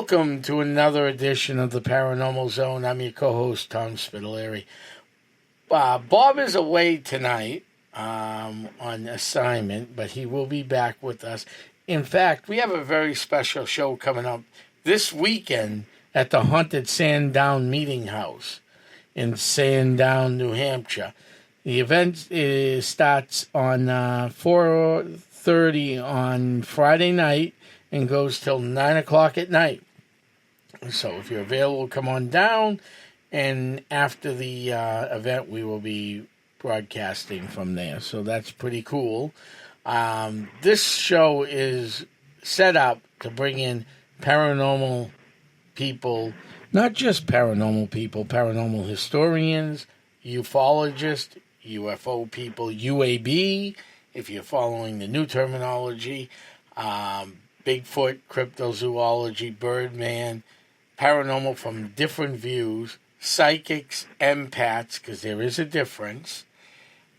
Welcome to another edition of the Paranormal Zone. I'm your co-host, Tom Spitalere. Bob is away tonight on assignment, but he will be back with us. In fact, we have a very special show coming up this weekend at the Haunted Sandown Meeting House in Sandown, New Hampshire. The event starts on 4:30 on Friday night and goes till 9 o'clock at night. So if you're available, come on down. And after the event, we will be broadcasting from there. So that's pretty cool. This show is set up to bring in paranormal people, not just paranormal people, paranormal historians, ufologists, UFO people, UAB, if you're following the new terminology, Bigfoot, cryptozoology, Birdman, paranormal from different views, psychics, empaths, because there is a difference,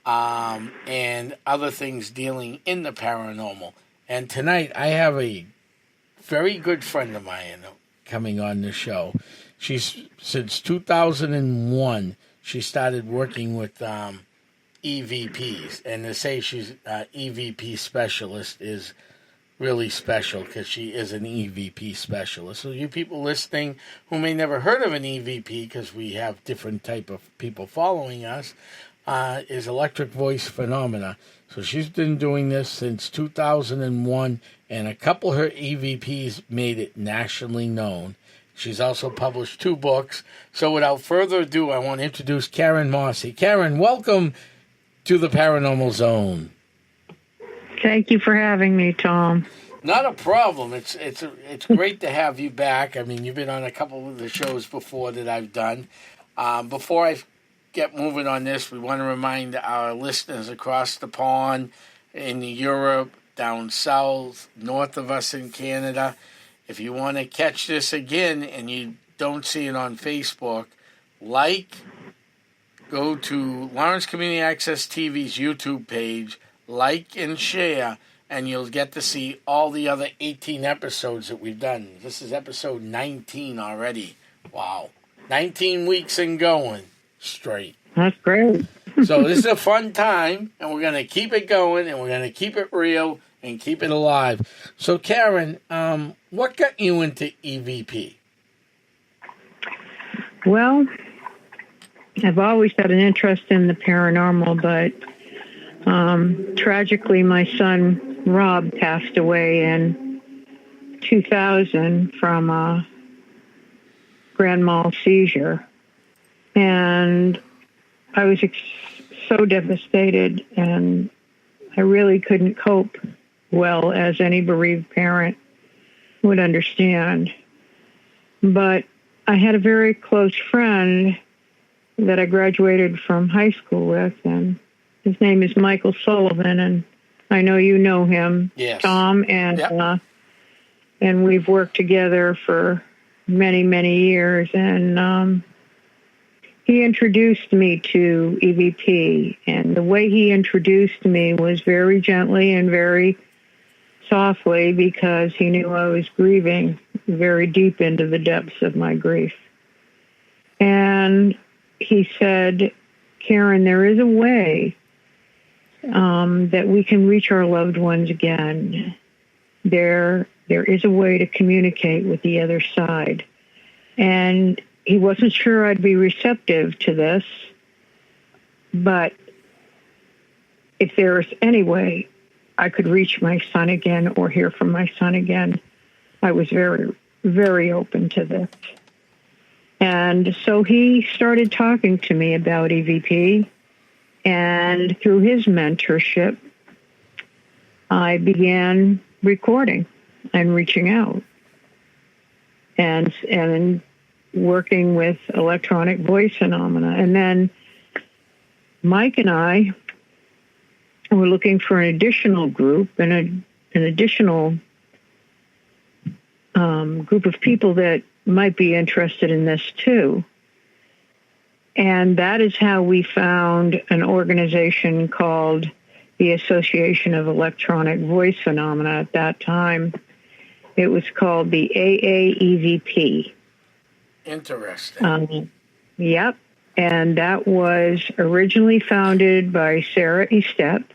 and other things dealing in the paranormal. And tonight I have a very good friend of mine coming on the show. She's since 2001, she started working with EVPs, and to say she's an EVP specialist is really special because she is an EVP specialist. So you people listening who may never heard of an EVP, because we have different type of people following us, is electric voice phenomena. So she's been doing this since 2001, and a couple of her EVPs made it nationally known. She's also published 2 books. So without further ado, I want to introduce Karen Mossey. Karen, welcome to the Paranormal Zone. Thank you for having me, Tom. Not a problem. It's great to have you back. I mean, you've been on a couple of the shows before that I've done. Before I get moving on this, we want to remind our listeners across the pond, in Europe, down south, north of us in Canada, if you want to catch this again and you don't see it on Facebook, go to Lawrence Community Access TV's YouTube page, like and share, and you'll get to see all the other 18 episodes that we've done. This is episode 19 already. Wow. 19 weeks and going straight. That's great. So this is a fun time, and we're going to keep it going, and we're going to keep it real and keep it alive. So, Karen, what got you into EVP? Well, I've always had an interest in the paranormal, but tragically, my son, Rob, passed away in 2000 from a grand mal seizure. And I was so devastated, and I really couldn't cope well, as any bereaved parent would understand. But I had a very close friend that I graduated from high school with, and his name is Michael Sullivan, and I know you know him, yes. Tom, and yep. And we've worked together for many, many years, and he introduced me to EVP, and the way he introduced me was very gently and very softly, because he knew I was grieving very deep into the depths of my grief. And he said, Karen, there is a way that we can reach our loved ones again. There is a way to communicate with the other side. And he wasn't sure I'd be receptive to this, but if there's any way I could reach my son again or hear from my son again, I was very, very open to this. And so he started talking to me about EVP, and through his mentorship, I began recording and reaching out and working with electronic voice phenomena. And then Mike and I were looking for an additional group and an additional group of people that might be interested in this too. And that is how we found an organization called the Association of Electronic Voice Phenomena at that time. It was called the AAEVP. Interesting. Yep. And that was originally founded by Sarah Estep.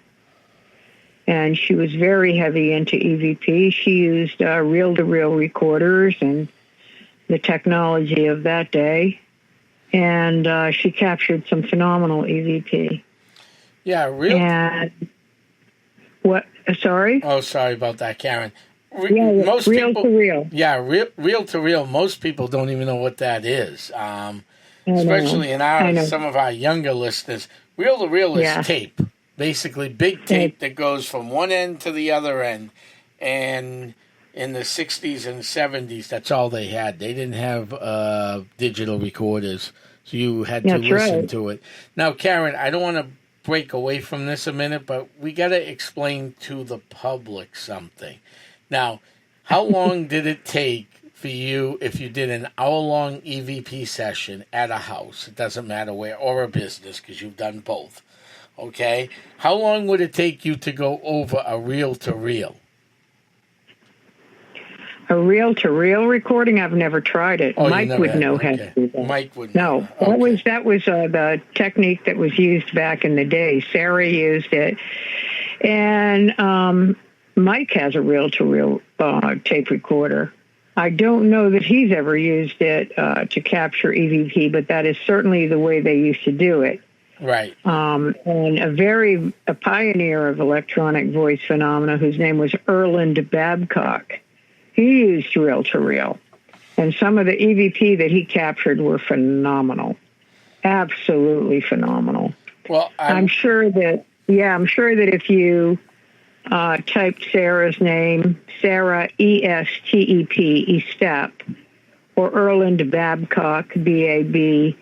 And she was very heavy into EVP. She used reel-to-reel recorders and the technology of that day. And she captured some phenomenal EVP. Yeah, And what? Sorry? Oh, sorry about that, Karen. Most reel to reel. Yeah, reel to reel. Most people don't even know what that is. Especially in some of our younger listeners. Reel to reel is tape. Basically, big tape that goes from one end to the other end. And in the 60s and 70s, that's all they had. They didn't have digital recorders, so you had to listen to it. Now, Karen, I don't want to break away from this a minute, but we got to explain to the public something. Now, how long did it take for you if you did an hour-long EVP session at a house? It doesn't matter where, or a business, because you've done both. Okay? How long would it take you to go over a reel-to-reel? A reel-to-reel recording? I've never tried it. Oh, Mike would know how to do that. Mike would know. No, that was the technique that was used back in the day. Sarah used it. And Mike has a reel-to-reel tape recorder. I don't know that he's ever used it to capture EVP, but that is certainly the way they used to do it. Right. And a pioneer of electronic voice phenomena, whose name was Erland Babcock. He used reel-to-reel. And some of the EVP that he captured were phenomenal. Absolutely phenomenal. Well, I'm sure that if you typed Sarah's name, Sarah Estep, Estep, or Erland Babcock, Babcock,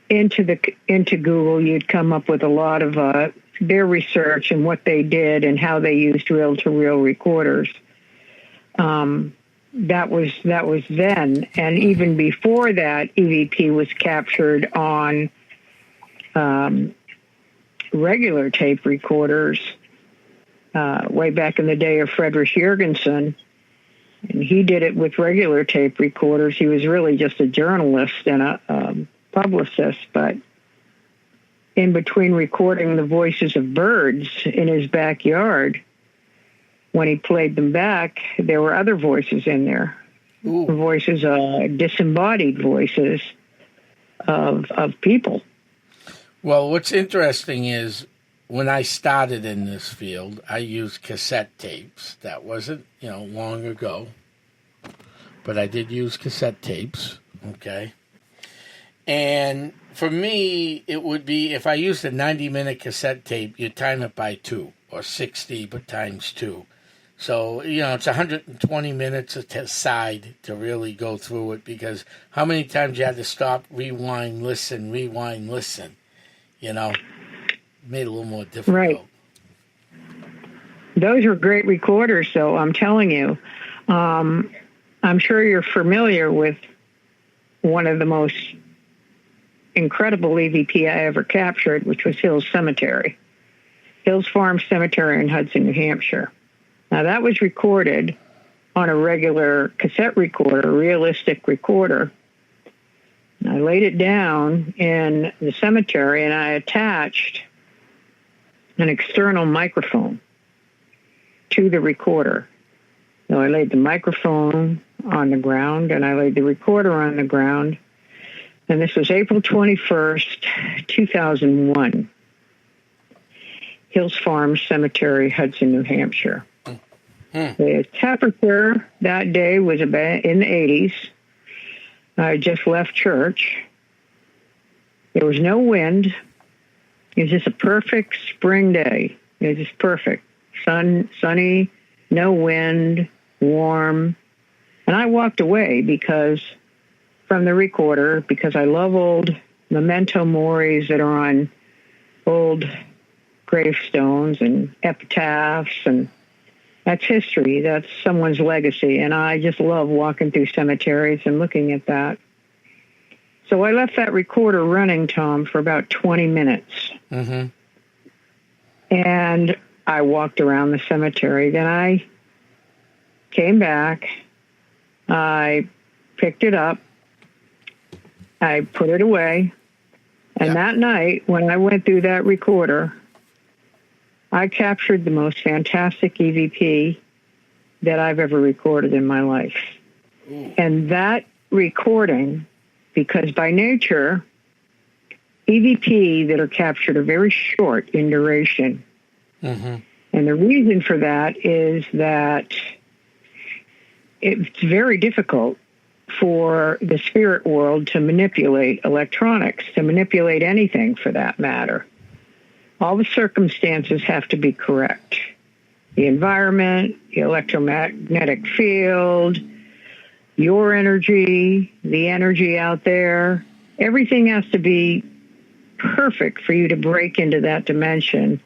into Google, you'd come up with a lot of their research and what they did and how they used reel-to-reel recorders. That was then, and even before that, EVP was captured on regular tape recorders way back in the day of Friedrich Jurgensen. And he did it with regular tape recorders. He was really just a journalist and a publicist, but in between recording the voices of birds in his backyard, when he played them back, there were other voices in there. Ooh. Voices, disembodied voices of people. Well, what's interesting is when I started in this field, I used cassette tapes. That wasn't, long ago. But I did use cassette tapes, okay? And for me, it would be, if I used a 90-minute cassette tape, you time it by 2, or 60, but times 2. So, it's 120 minutes aside to really go through it, because how many times you had to stop, rewind, listen, made it a little more difficult. Right. Those were great recorders, though, I'm telling you. I'm sure you're familiar with one of the most incredible EVP I ever captured, which was Hills Cemetery. Hills Farm Cemetery in Hudson, New Hampshire. Now, that was recorded on a regular cassette recorder, realistic recorder. I laid it down in the cemetery, and I attached an external microphone to the recorder. So I laid the microphone on the ground, and I laid the recorder on the ground. And this was April 21st, 2001. Hills Farm Cemetery, Hudson, New Hampshire. The temperature that day was about in the 80s. I just left church. There was no wind. It was just a perfect spring day. It was just perfect. Sunny, no wind, warm. And I walked away from the recorder, because I love old memento moris that are on old gravestones and epitaphs, and that's history. That's someone's legacy. And I just love walking through cemeteries and looking at that. So I left that recorder running, Tom, for about 20 minutes. Mm-hmm. And I walked around the cemetery. Then I came back. I picked it up. I put it away. And that night, when I went through that recorder, I captured the most fantastic EVP that I've ever recorded in my life. Ooh. And that recording, because by nature, EVP that are captured are very short in duration. Mm-hmm. And the reason for that is that it's very difficult for the spirit world to manipulate electronics, to manipulate anything for that matter. All the circumstances have to be correct. The environment, the electromagnetic field, your energy, the energy out there, everything has to be perfect for you to break into that dimension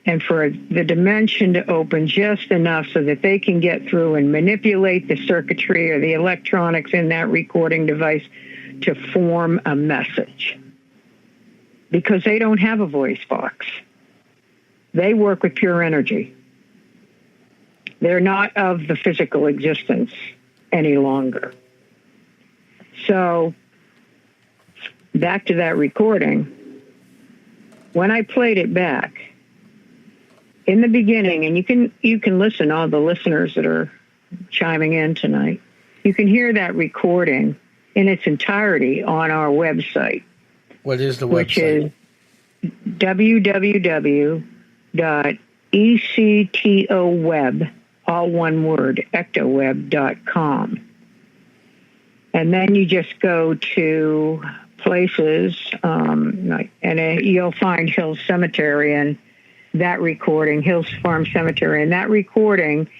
and for the dimension to open just enough so that they can get through and manipulate the circuitry or the electronics in that recording device to form a message. Because they don't have a voice box. They work with pure energy. They're not of the physical existence any longer. So, back to that recording. When I played it back, in the beginning, and you can listen, all the listeners that are chiming in tonight, you can hear that recording in its entirety on our website. What is the website? Which is www.ectoweb, all one word, ectoweb.com. And then you just go to places, and you'll find Hills Cemetery and that recording, Hills Farm Cemetery, and that recording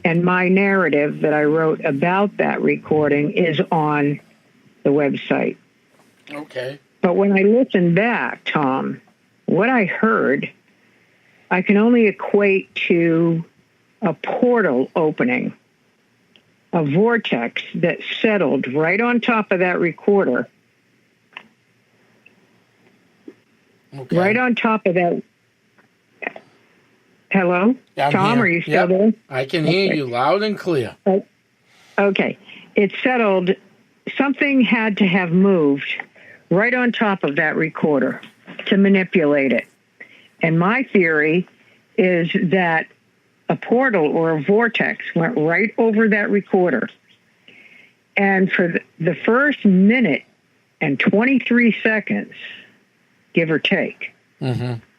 and my narrative that I wrote about that recording is on the website. Okay. But when I listened back, Tom, what I heard, I can only equate to a portal opening, a vortex that settled right on top of that recorder. Okay. Right on top of that. Hello? Tom, are you still there? I can hear you loud and clear. Okay. It settled. Something had to have moved right on top of that recorder to manipulate it. And my theory is that a portal or a vortex went right over that recorder. And for the first minute and 23 seconds, give or take,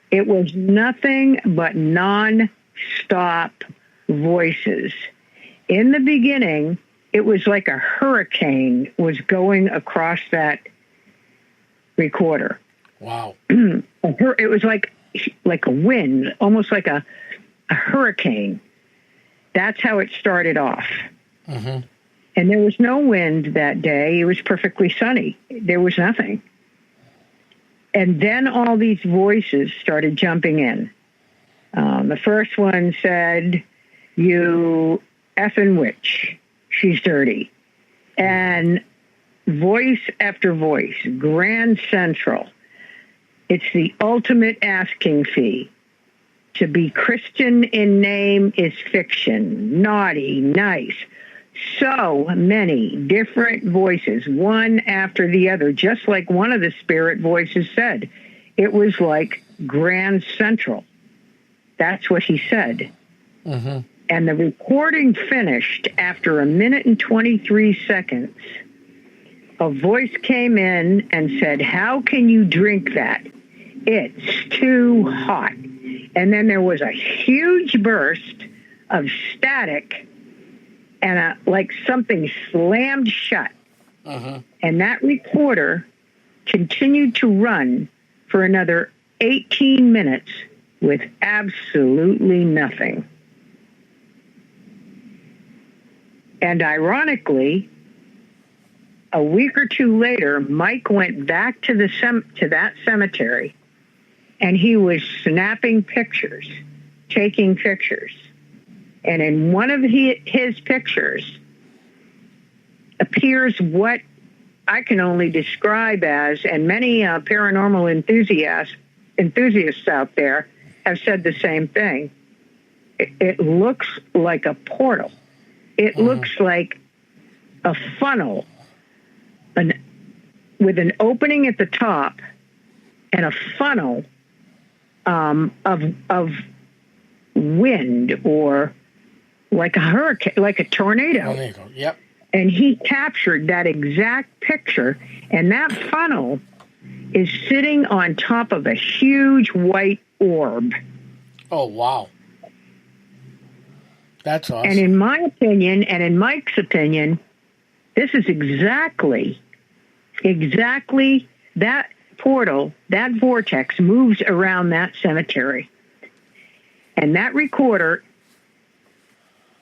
it was nothing but non-stop voices. In the beginning, it was like a hurricane was going across that recorder. Wow. It was like a wind, almost like a hurricane. That's how it started off. Mm-hmm. And there was no wind that day. It was perfectly sunny. There was nothing. And then all these voices started jumping in. The first one said, "You effing witch. She's dirty." And voice after voice, Grand Central. It's the ultimate asking fee. To be Christian in name is fiction. Naughty, nice. So many different voices, one after the other, just like one of the spirit voices said. It was like Grand Central. That's what he said. Mm-hmm. And the recording finished after 1 minute and 23 seconds. A voice came in and said, "How can you drink that? It's too hot." And then there was a huge burst of static and like something slammed shut. Uh-huh. And that recorder continued to run for another 18 minutes with absolutely nothing. And ironically, a week or two later, Mike went back to that cemetery, and he was snapping pictures, taking pictures. And in one of his pictures appears what I can only describe as, and many paranormal enthusiasts out there have said the same thing. It looks like a portal. It looks like a funnel, with an opening at the top and a funnel of wind, or like a hurricane, like a tornado. Yep. And he captured that exact picture, and that funnel is sitting on top of a huge white orb. Oh, wow. That's awesome. And in my opinion, and in Mike's opinion, this is exactly that portal, that vortex moves around that cemetery. And that recorder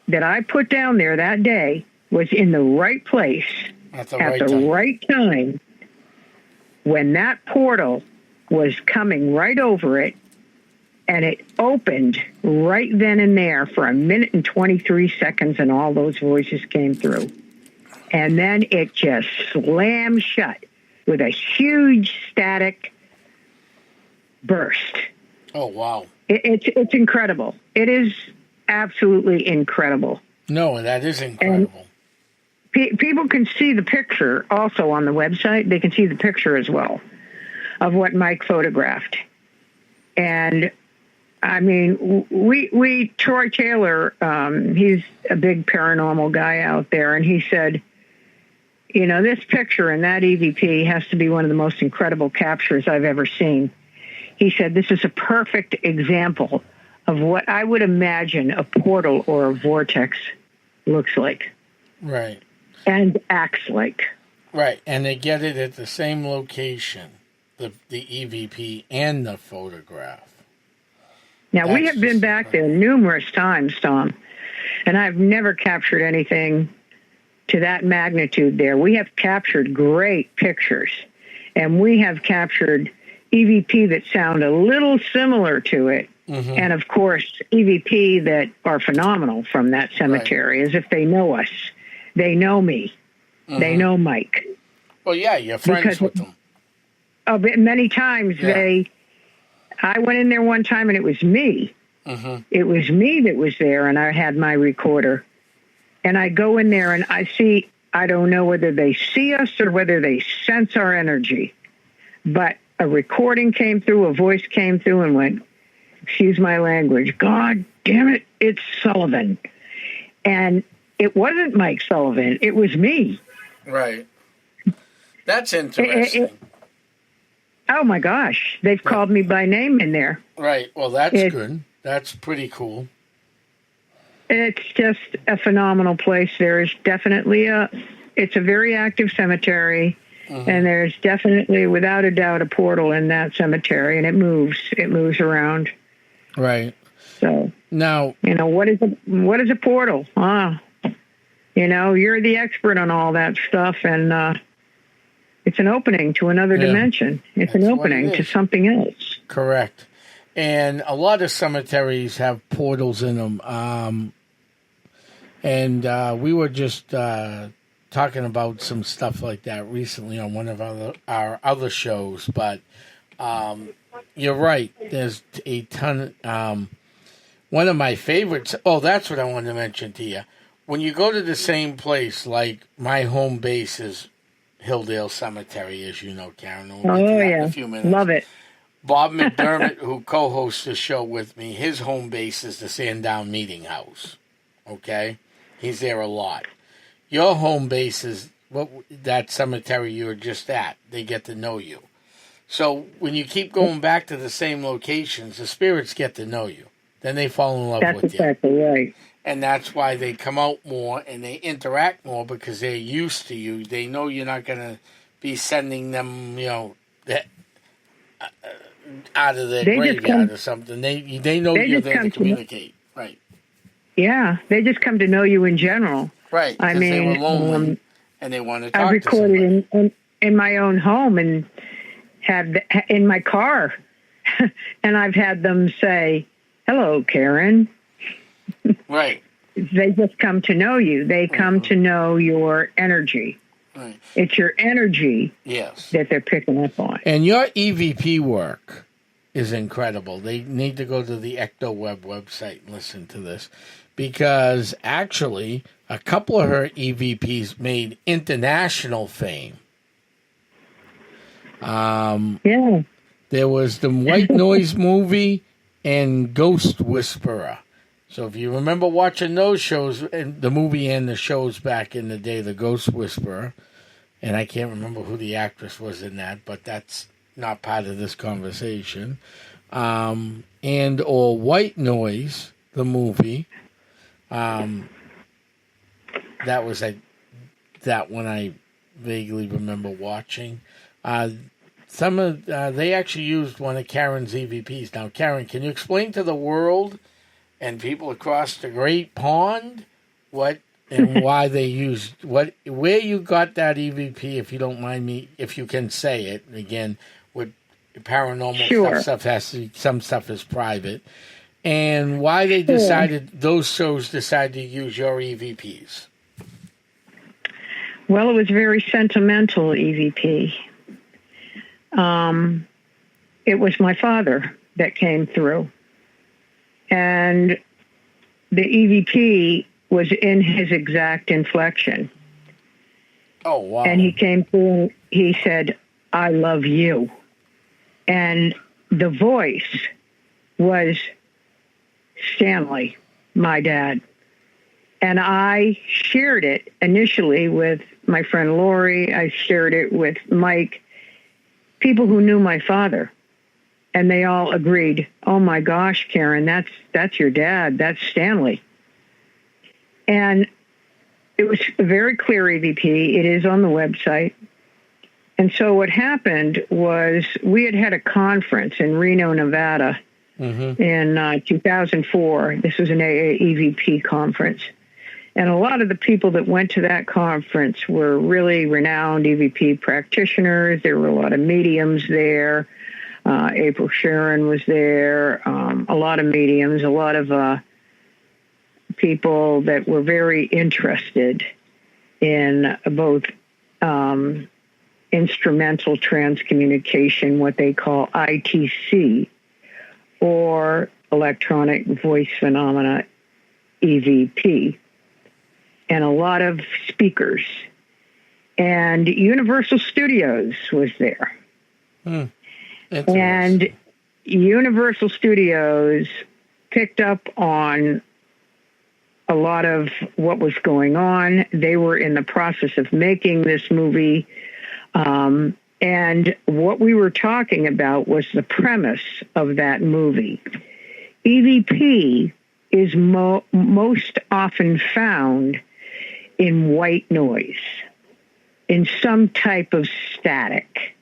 that I put down there that day was in the right place at the right time when that portal was coming right over it, and it opened right then and there for 1 minute and 23 seconds, and all those voices came through. And then it just slammed shut with a huge static burst. Oh, wow. It's incredible. It is absolutely incredible. No, that is incredible. People can see the picture also on the website. They can see the picture as well of what Mike photographed. And I mean, Troy Taylor, he's a big paranormal guy out there, and he said, you know, this picture in that EVP has to be one of the most incredible captures I've ever seen. He said, this is a perfect example of what I would imagine a portal or a vortex looks like. Right. And acts like. Right, and they get it at the same location, the EVP and the photograph. Now, we have been back there numerous times, Tom, and I've never captured anything to that magnitude there. We have captured great pictures, and we have captured EVP that sound a little similar to it, and, of course, EVP that are phenomenal from that cemetery, as if they know us. They know me. They know Mike. Well, yeah, you're friends with them. Oh, but many times I went in there one time and it was me. It was me that was there, and I had my recorder. And I go in there and I don't know whether they see us or whether they sense our energy. But a recording came through, a voice came through and went, excuse my language, God damn it, it's Sullivan. And it wasn't Mike Sullivan, it was me. Right. That's interesting. Oh, my gosh. They've called me by name in there. Right. Well, that's good. That's pretty cool. It's just a phenomenal place. There's definitely it's a very active cemetery, and there's definitely, without a doubt, a portal in that cemetery, and it moves around. Right. So now, you know, what is a portal? You know, you're the expert on all that stuff, and it's an opening to another dimension. It's an opening to something else. Correct. And a lot of cemeteries have portals in them. And we were just talking about some stuff like that recently on one of our other shows. But you're right. There's a ton. One of my favorites. Oh, that's what I wanted to mention to you. When you go to the same place, like my home base is Hilldale Cemetery, as you know, Karen. We'll get to that in a few minutes. Love it. Bob Mcdermott, who co-hosts the show with me, his home base is the Sandown Meeting House. Okay? He's there a lot. Your home base is that cemetery you were just at. They get to know you. So when you keep going back to the same locations, the spirits get to know you. Then they fall in love with you. That's exactly right. And that's why they come out more and they interact more, because they're used to you. They know you're not going to be sending them, you know, out of their graveyard or something. They know you're there to communicate. Right. Yeah, they just come to know you in general. Right, because they were lonely and they want to talk to somebody. I recorded in my own home and had in my car, and I've had them say, hello, Karen. Right. They just come to know you. They come to know your energy. Right. It's your energy that they're picking up on. And your EVP work is incredible. They need to go to the EctoWeb website and listen to this, because actually a couple of her EVPs made international fame. Yeah. There was the White Noise movie and Ghost Whisperer. So if you remember watching those shows, and the movie and the shows back in the day, the Ghost Whisperer, and I can't remember who the actress was in that, but that's not part of this conversation. And or White Noise, the movie. That was that one I vaguely remember watching. They actually used one of Karen's EVPs. Now, Karen, can you explain to the world and people across the Great Pond what and why they used where you got that EVP, if you don't mind me, if you can say it again? With paranormal Sure. some stuff is private, and why they those shows decided to use your EVPs. Well, it was very sentimental EVP. It was my father that came through. And the EVP was in his exact inflection. Oh, wow. And he came through, he said, "I love you." And the voice was Stanley, my dad. And I shared it initially with my friend Lori. I shared it with Mike, people who knew my father. And they all agreed, "Oh my gosh, Karen, that's your dad. That's Stanley." And it was a very clear EVP. It is on the website. And so what happened was we had a conference in Reno, Nevada in 2004. This was an AA EVP conference. And a lot of the people that went to that conference were really renowned EVP practitioners. There were a lot of mediums there. April Sharon was there. A lot of mediums, a lot of people that were very interested in both instrumental transcommunication, what they call ITC, or electronic voice phenomena, EVP, and a lot of speakers. And Universal Studios was there. And Universal Studios picked up on a lot of what was going on. They were in the process of making this movie. And what we were talking about was the premise of that movie. EVP is most often found in white noise, in some type of static.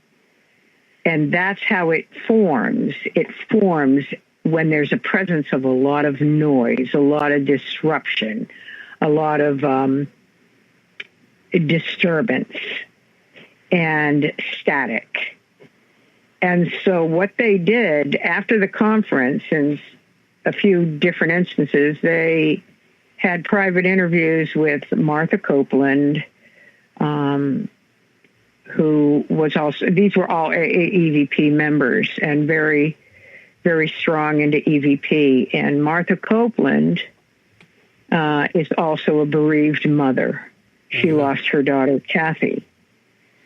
And that's how it forms. It forms when there's a presence of a lot of noise, a lot of disruption, a lot of disturbance and static. And so what they did after the conference, in a few different instances, they had private interviews with Martha Copeland, who was also, these were all EVP members and very, very strong into EVP. And Martha Copeland is also a bereaved mother. She lost her daughter, Kathy.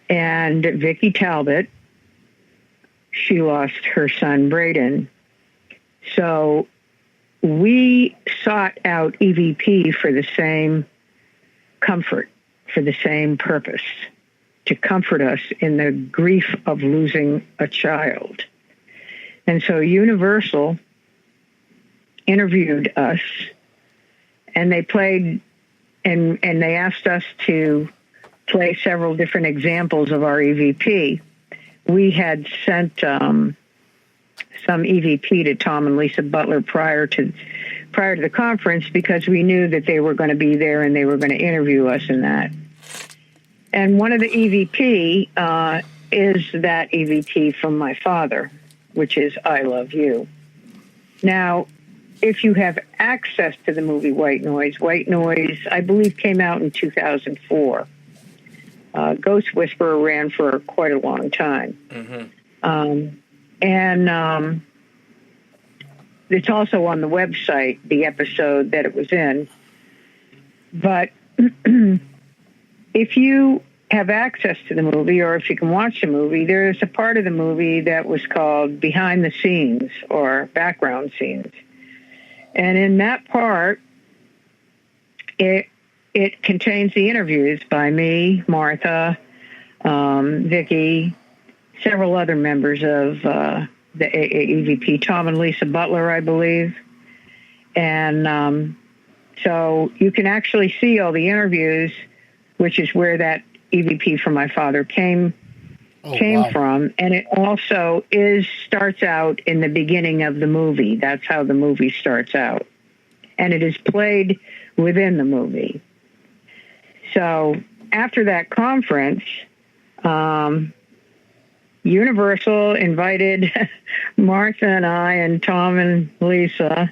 And Vicki Talbot, she lost her son, Braden. So we sought out EVP for the same comfort, for the same purpose, to comfort us in the grief of losing a child. And so Universal interviewed us, and they played, and they asked us to play several different examples of our EVP. We had sent some EVP to Tom and Lisa Butler prior to the conference, because we knew that they were going to be there and they were going to interview us in that. And one of the EVP is that EVP from my father, which is "I Love You." Now, if you have access to the movie White Noise, I believe, came out in 2004. Ghost Whisperer ran for quite a long time. it's also on the website, the episode that it was in. But if you have access to the movie, or if you can watch the movie, there's a part of the movie that was called Behind the Scenes or Background Scenes. And in that part, it contains the interviews by me, Martha, Vicky, several other members of the EVP, Tom and Lisa Butler, I believe. And so you can actually see all the interviews, which is where that EVP from my father came from. And it also starts out in the beginning of the movie. That's how the movie starts out. And it is played within the movie. So after that conference, Universal invited Martha and I and Tom and Lisa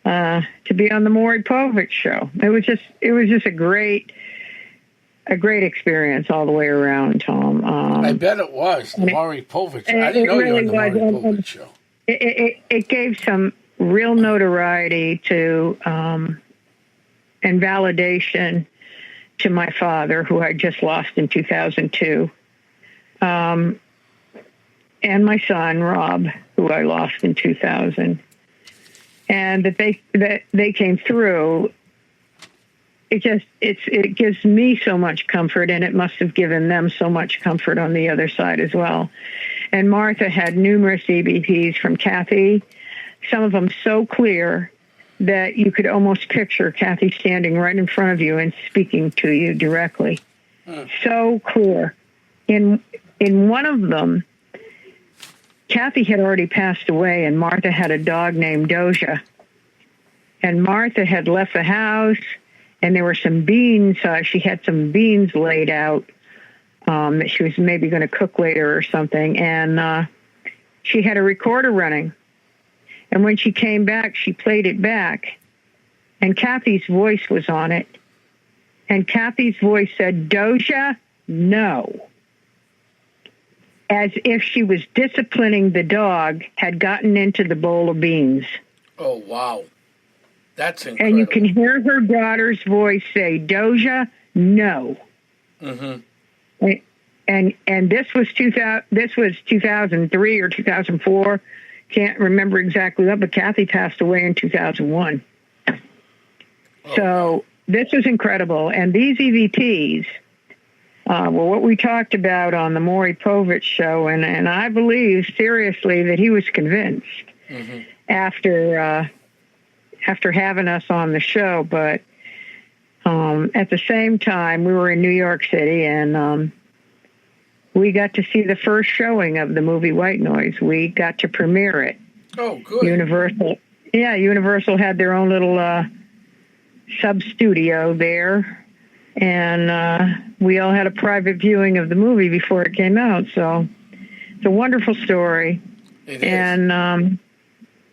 to be on the Maury Povich show. It was just a great experience all the way around, Tom. I bet it was the Maury Povich. I didn't know really you were on the Maury Povich show. It gave some real notoriety to and validation to my father, who I just lost in 2002, and my son Rob, who I lost in 2000, and that they came through. It gives me so much comfort, and it must have given them so much comfort on the other side as well. And Martha had numerous EVPs from Kathy, some of them so clear that you could almost picture Kathy standing right in front of you and speaking to you directly. So clear. In one of them, Kathy had already passed away, and Martha had a dog named Doja. And Martha had left the house, and there were some beans. She had some beans laid out that she was maybe going to cook later or something. And she had a recorder running. And when she came back, she played it back. And Kathy's voice was on it. And Kathy's voice said, "Doja, no." As if she was disciplining the dog had gotten into the bowl of beans. Oh, wow. That's incredible. And you can hear her daughter's voice say, "Doja, no." Mm-hmm. And this was 2003 or 2004. Can't remember exactly what, but Kathy passed away in 2001. Oh. So this was incredible. And these EVPs were what we talked about on the Maury Povich show, and I believe seriously that he was convinced after having us on the show. But at the same time, we were in New York City, and we got to see the first showing of the movie White Noise. We got to premiere it. Oh, good. Universal had their own little sub-studio there, and we all had a private viewing of the movie before it came out. So it's a wonderful story. It is. And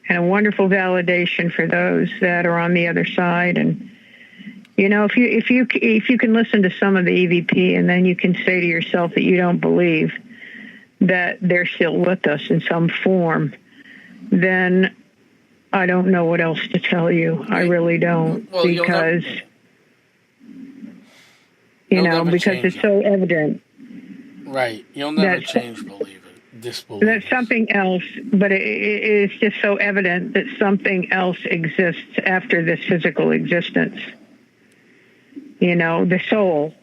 a wonderful validation for those that are on the other side. And you know, if you can listen to some of the EVP, and then you can say to yourself that you don't believe that they're still with us in some form, then I don't know what else to tell you. I really don't, because it's so evident. Right, you'll never change disbelieve. That's something else, but it is just so evident that something else exists after this physical existence. You know, the soul,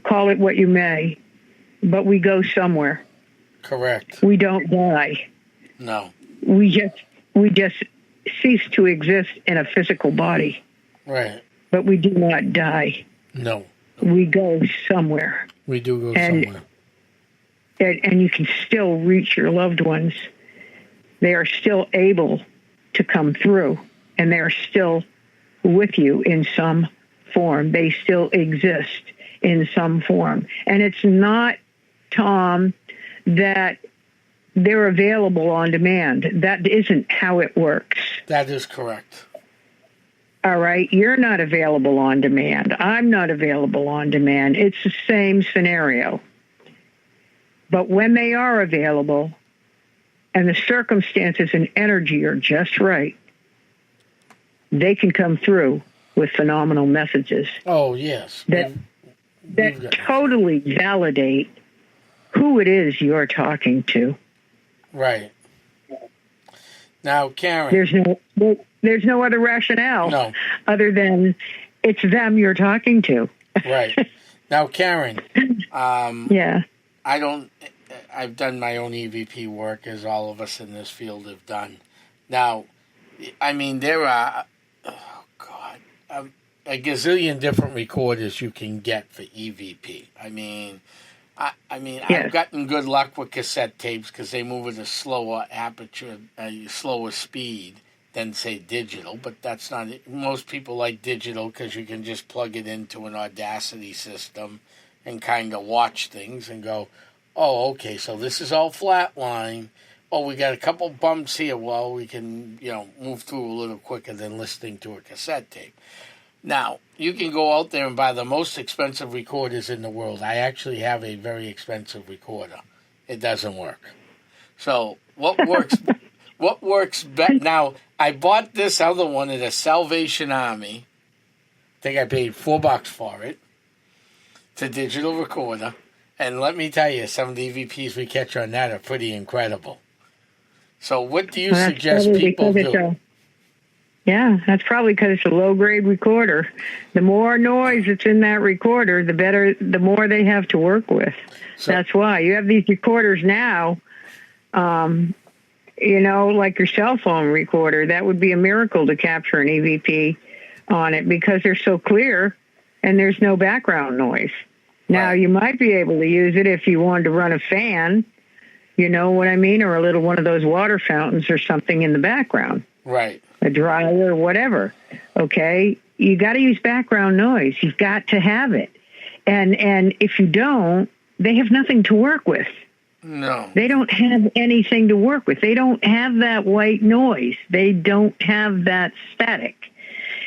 call it what you may, but we go somewhere. Correct. We don't die. No. We just cease to exist in a physical body. Right. But we do not die. No. We go somewhere. We do go somewhere. And you can still reach your loved ones. They are still able to come through, and they are still with you in some form. They still exist in some form. And it's not, Tom, that they're available on demand. That isn't how it works. That is correct. All right? You're not available on demand. I'm not available on demand. It's the same scenario. But when they are available and the circumstances and energy are just right, they can come through with phenomenal messages. Oh, yes. That totally validate who it is you're talking to. Right. Now, Karen. There's no other rationale. No. Other than it's them you're talking to. Right. Now, Karen. Yeah. I've done my own EVP work, as all of us in this field have done. Now, I mean, there are, a gazillion different recorders you can get for EVP. I mean, yes. I've gotten good luck with cassette tapes because they move at a slower aperture, slower speed than, say, digital. But that's not it. Most people like digital because you can just plug it into an Audacity system and kind of watch things and go, oh, okay, so this is all flatline. Oh, we got a couple bumps here. Well, we can, move through a little quicker than listening to a cassette tape. Now, you can go out there and buy the most expensive recorders in the world. I actually have a very expensive recorder. It doesn't work. So what works? What works better? Now, I bought this other one at a Salvation Army. I think I paid $4 for it. It's a digital recorder. And let me tell you, some of the EVPs we catch on that are pretty incredible. So what do you suggest people do? Yeah, that's probably because it's a low-grade recorder. The more noise that's in that recorder, the better, the more they have to work with. So, that's why. You have these recorders now, like your cell phone recorder. That would be a miracle to capture an EVP on it because they're so clear and there's no background noise. Now, you might be able to use it if you wanted to run a fan, you know what I mean, or a little one of those water fountains or something in the background. Right. A dryer or whatever, okay? You got to use background noise. You've got to have it. And if you don't, they have nothing to work with. No. They don't have anything to work with. They don't have that white noise. They don't have that static.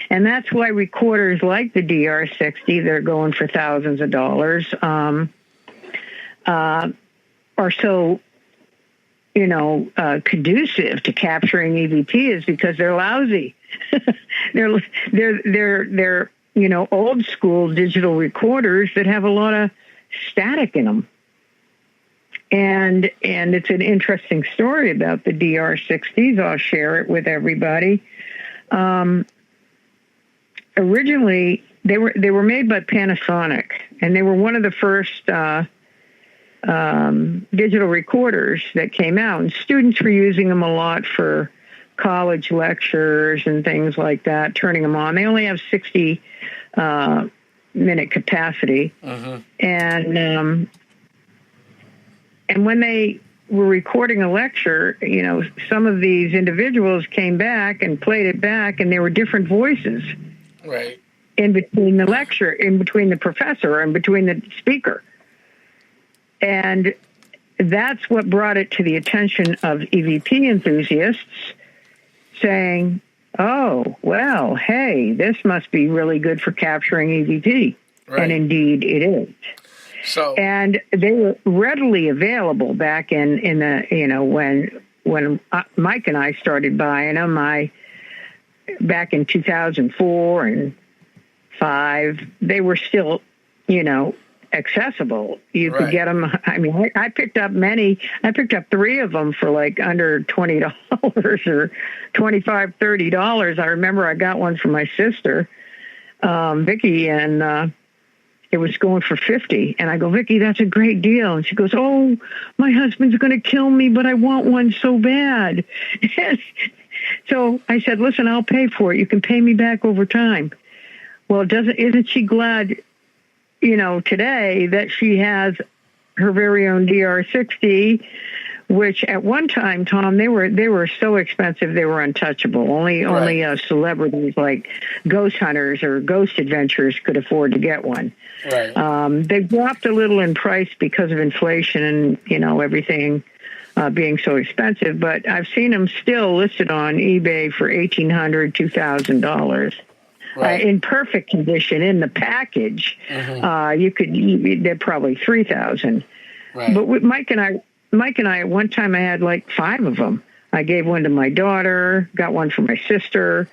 And that's why recorders like the DR60, they're going for thousands of dollars, are so conducive to capturing EVP is because they're lousy. they're old school digital recorders that have a lot of static in them. And it's an interesting story about the DR60s. I'll share it with everybody. Originally, they were made by Panasonic, and they were one of the first digital recorders that came out, and students were using them a lot for college lectures and things like that, turning them on. They only have 60 minute capacity, and when they were recording a lecture, some of these individuals came back and played it back, and there were different voices, right, in between the lecture, in between the professor, and between the speaker. And that's what brought it to the attention of EVP enthusiasts, saying, oh, well, hey, this must be really good for capturing EVP. Right. And indeed it is. And they were readily available back in the, when Mike and I started buying them, back in 2004 and 5, they were still, accessible. You could get them. I mean, I picked up many. I picked up 3 of them for like under $20 or $25, $30. I remember I got one for my sister, Vicky, and it was going for $50. And I go, Vicky, that's a great deal. And she goes, oh, my husband's going to kill me, but I want one so bad. So I said, listen, I'll pay for it. You can pay me back over time. Well, isn't she glad, today that she has her very own DR60, which at one time, Tom, they were so expensive they were untouchable. Only celebrities like ghost hunters or ghost adventurers could afford to get one. Right. They've dropped a little in price because of inflation and everything being so expensive. But I've seen them still listed on eBay for $1,800, $2,000. Right. In perfect condition in the package, they're probably $3,000. Right. But with Mike and I, at one time, I had like 5 of them. I gave one to my daughter, got one for my sister,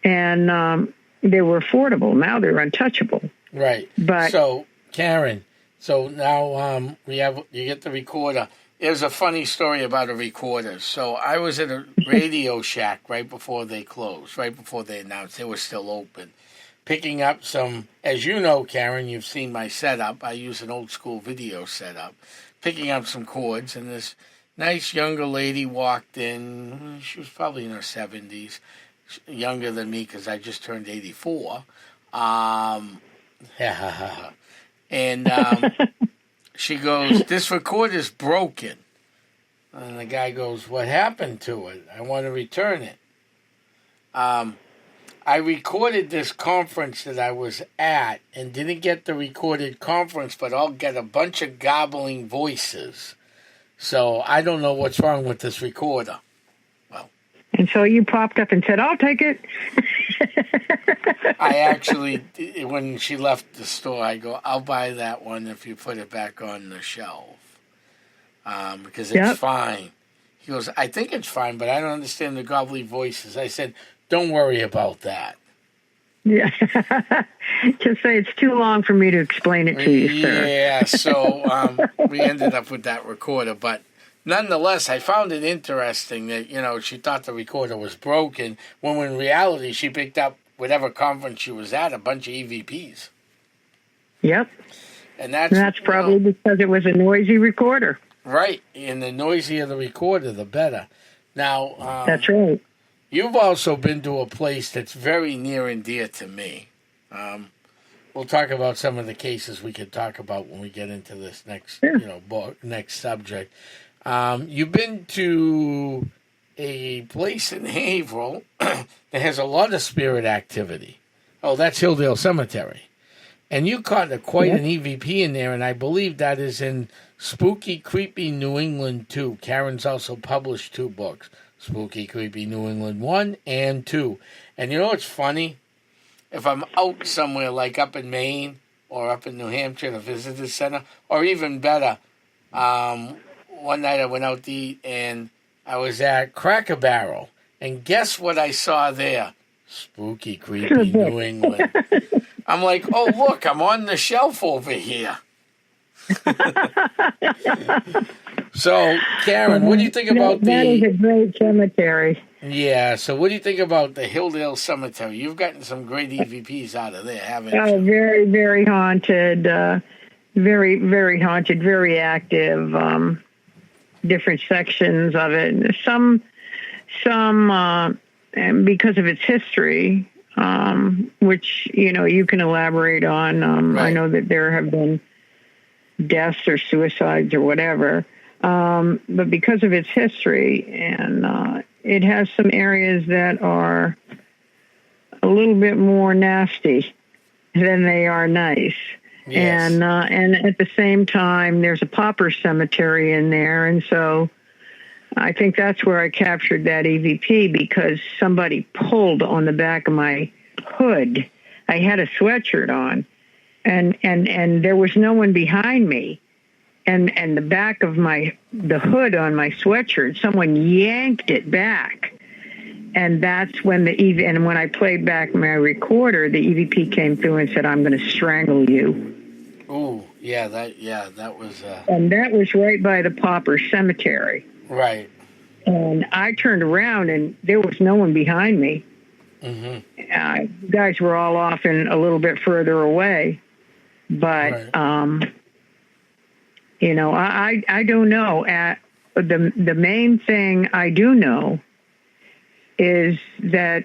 and they were affordable. Now they're untouchable. Right. But so, Karen, so now you get the recorder. There's a funny story about a recorder. So I was at a Radio Shack right before they closed, right before they announced they were still open, picking up some, as you know, Karen, you've seen my setup. I use an old school video setup, picking up some cords, and this nice younger lady walked in. She was probably in her 70s, younger than me because I just turned 84. And she goes, "This recorder's broken." And the guy goes, "What happened to it? I want to return it." I recorded this conference that I was at and didn't get the recorded conference, but I'll get a bunch of gobbling voices. So I don't know what's wrong with this recorder. Well, and so you popped up and said, "I'll take it." I actually, when she left the store, I go, "I'll buy that one if you put it back on the shelf. Because it's fine." He goes, "I think it's fine, but I don't understand the gobbly voices." I said, "Don't worry about that." Yeah. Just say it's too long for me to explain it to you, sir. Yeah, so we ended up with that recorder. But nonetheless, I found it interesting that, she thought the recorder was broken, when in reality she picked up whatever conference she was at, a bunch of EVPs. Yep. And that's probably because it was a noisy recorder. Right. And the noisier the recorder, the better. Now, that's right. You've also been to a place that's very near and dear to me. We'll talk about some of the cases we could talk about when we get into this next, book, next subject. You've been to a place in Haverhill that has a lot of spirit activity. Oh, that's Hilldale Cemetery. And you caught quite an EVP in there, and I believe that is in Spooky, Creepy New England 2. Karen's also published 2 books, Spooky, Creepy New England 1 and 2. And you know what's funny? If I'm out somewhere like up in Maine or up in New Hampshire in a visitor center, or even better, one night I went out to eat and I was at Cracker Barrel. And guess what I saw there? Spooky, Creepy New England. I'm like, oh, look, I'm on the shelf over here. So, Karen, what do you think about that is a great cemetery. Yeah, so what do you think about the Hilldale Cemetery? You've gotten some great EVPs out of there, haven't you? Oh, very, very haunted. Very, very haunted, very active. Different sections of it. Some, and because of its history, which, you can elaborate on. Right. I know that there have been deaths or suicides or whatever. But because of its history, and it has some areas that are a little bit more nasty than they are nice. Yes. And at the same time, there's a pauper cemetery in there. And so I think that's where I captured that EVP, because somebody pulled on the back of my hood. I had a sweatshirt on, and there was no one behind me. And the back of the hood on my sweatshirt, someone yanked it back. And that's when and when I played back my recorder, the EVP came through and said, "I'm going to strangle you." Oh, that was... And that was right by the pauper cemetery. Right. And I turned around and there was no one behind me. Mm-hmm. Guys were all off and a little bit further away. But, right. I don't know. The main thing I do know is that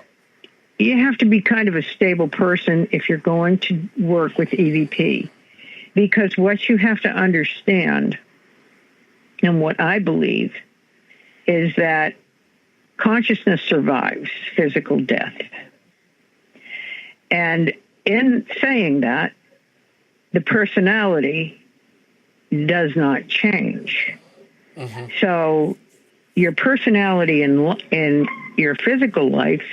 you have to be kind of a stable person if you're going to work with EVP. Because what you have to understand, and what I believe, is that consciousness survives physical death. And in saying that, the personality does not change. Mm-hmm. So your personality in your physical life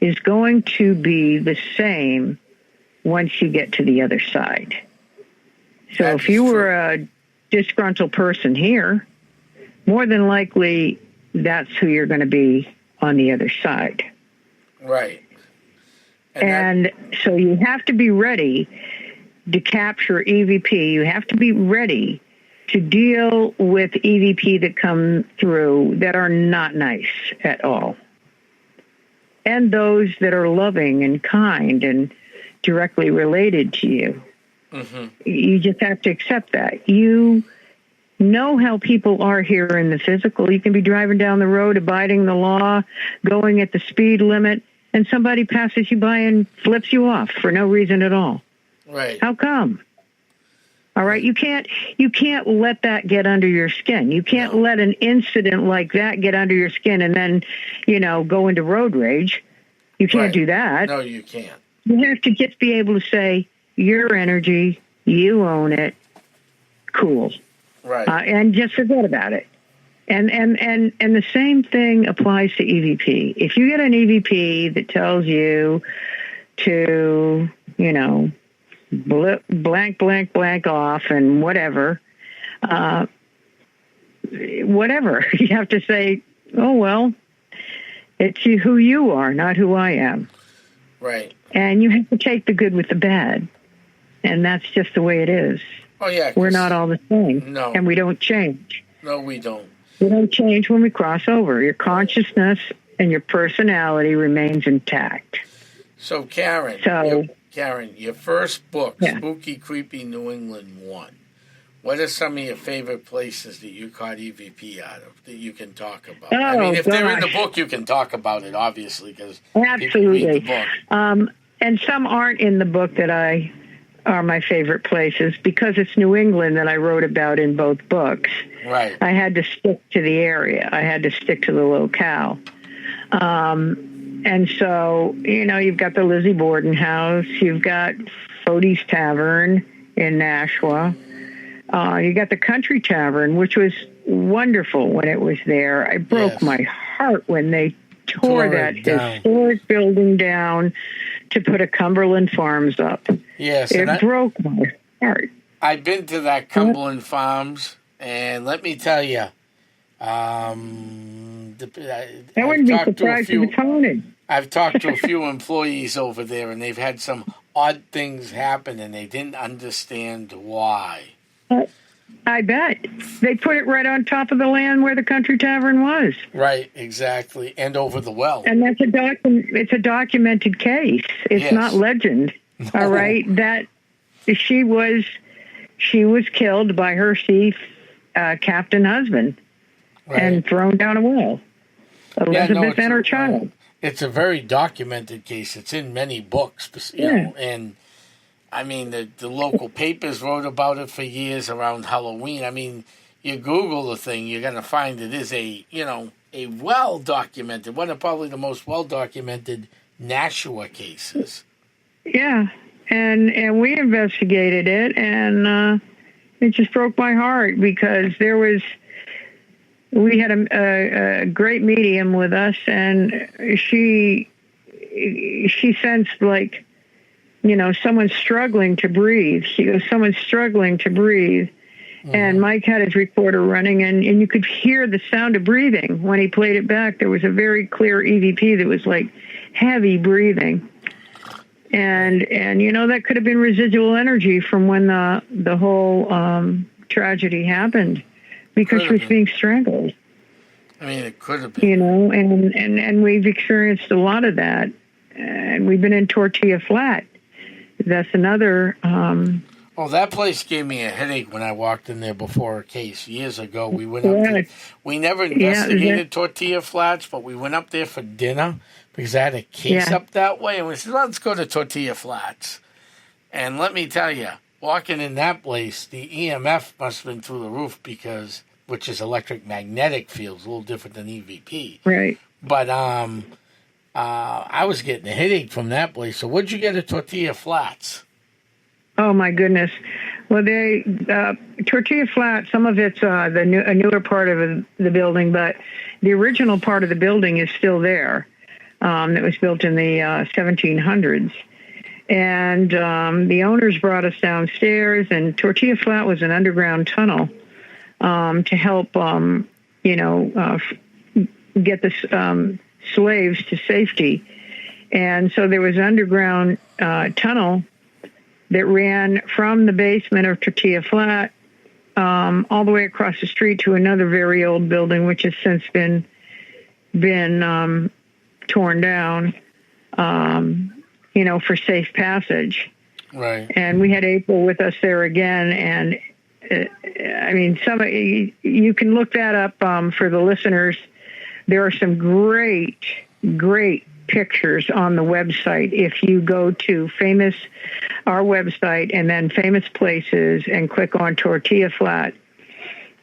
is going to be the same once you get to the other side. So if you were a disgruntled person here, more than likely that's who you're going to be on the other side. Right. And so you have to be ready to capture EVP. You have to be ready to deal with EVP that come through that are not nice at all. And those that are loving and kind and directly related to you. Mm-hmm. You just have to accept that. You know how people are here in the physical. You can be driving down the road, abiding the law, going at the speed limit, and somebody passes you by and flips you off for no reason at all. Right. How come? All right, you can't let that get under your skin. You can't let an incident like that get under your skin and then, go into road rage. You can't do that. No, you can't. You have to just be able to say, your energy, you own it, cool. Right. And just forget about it. And the same thing applies to EVP. If you get an EVP that tells you to, blank off and whatever, you have to say, oh, well, it's who you are, not who I am. Right. And you have to take the good with the bad. And that's just the way it is. Oh, yeah. We're not all the same. No. And we don't change. No, we don't. We don't change when we cross over. Your consciousness and your personality remains intact. So, Karen, your first book, Spooky, Creepy New England 1. What are some of your favorite places that you caught EVP out of that you can talk about? If they're in the book, you can talk about it, obviously, because people read the book. And some aren't in the book that are my favorite places because it's New England that I wrote about in both books. Right. I had to stick to the area. I had to stick to the locale. And so, you've got the Lizzie Borden house. You've got Fodie's Tavern in Nashua. You got the Country Tavern, which was wonderful when it was there. I broke my heart when they tore that historic building down to put a Cumberland Farms up. Yes. It broke my heart. I've been to that Cumberland Farms, and let me tell you, I wouldn't be surprised if it's haunted. I've talked to a few employees over there, and they've had some odd things happen, and they didn't understand why. I bet. They put it right on top of the land where the Country Tavern was. Right, exactly, and over the well. And that's it's a documented case. It's not legend. No. All right, that she was killed by her sea captain husband and thrown down a well. Elizabeth and her child. It's a very documented case. It's in many books, you know, and I mean, the local papers wrote about it for years around Halloween. I mean, you Google the thing, you're going to find it is a well-documented, one of probably the most well-documented Nashua cases. Yeah, and we investigated it, and it just broke my heart because we had a great medium with us, and she sensed like, someone's struggling to breathe. She goes, someone's struggling to breathe. Mm-hmm. And Mike had his recorder running, and you could hear the sound of breathing. When he played it back, there was a very clear EVP that was like heavy breathing. And that could have been residual energy from when the whole tragedy happened because she was being strangled. I mean, it could have been. And we've experienced a lot of that. And we've been in Tortilla Flat. That's another... that place gave me a headache when I walked in there before a case years ago. We went up we never investigated Tortilla Flats, but we went up there for dinner because I had a case up that way. And we said, let's go to Tortilla Flats. And let me tell you, walking in that place, the EMF must have been through the roof which is electric magnetic fields, a little different than EVP. Right. But I was getting a headache from that place. So what'd you get at Tortilla Flats? Oh, my goodness. Well, Tortilla Flats, some of it's a newer part of the building, but the original part of the building is still there. That was built in the 1700s. And the owners brought us downstairs, and Tortilla Flat was an underground tunnel to help, get the slaves to safety. And so there was an underground tunnel that ran from the basement of Tortilla Flat all the way across the street to another very old building, which has since been torn down, for safe passage. Right. And we had April with us there again, and you can look that up for the listeners. There are some great pictures on the website. If you go to our website, and then famous places, and click on Tortilla Flat,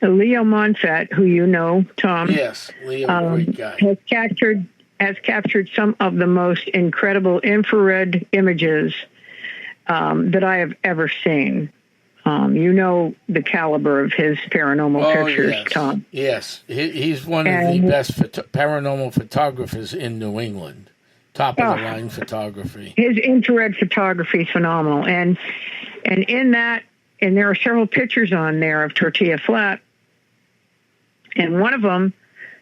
Leo Monfett, who you know, Tom, yes, Leo, great guy, has captured some of the most incredible infrared images that I have ever seen. The caliber of his paranormal pictures, yes. Tom. Yes, he's one of the best paranormal photographers in New England. Top of the line photography. His infrared photography is phenomenal, and in that, and there are several pictures on there of Tortilla Flat, and one of them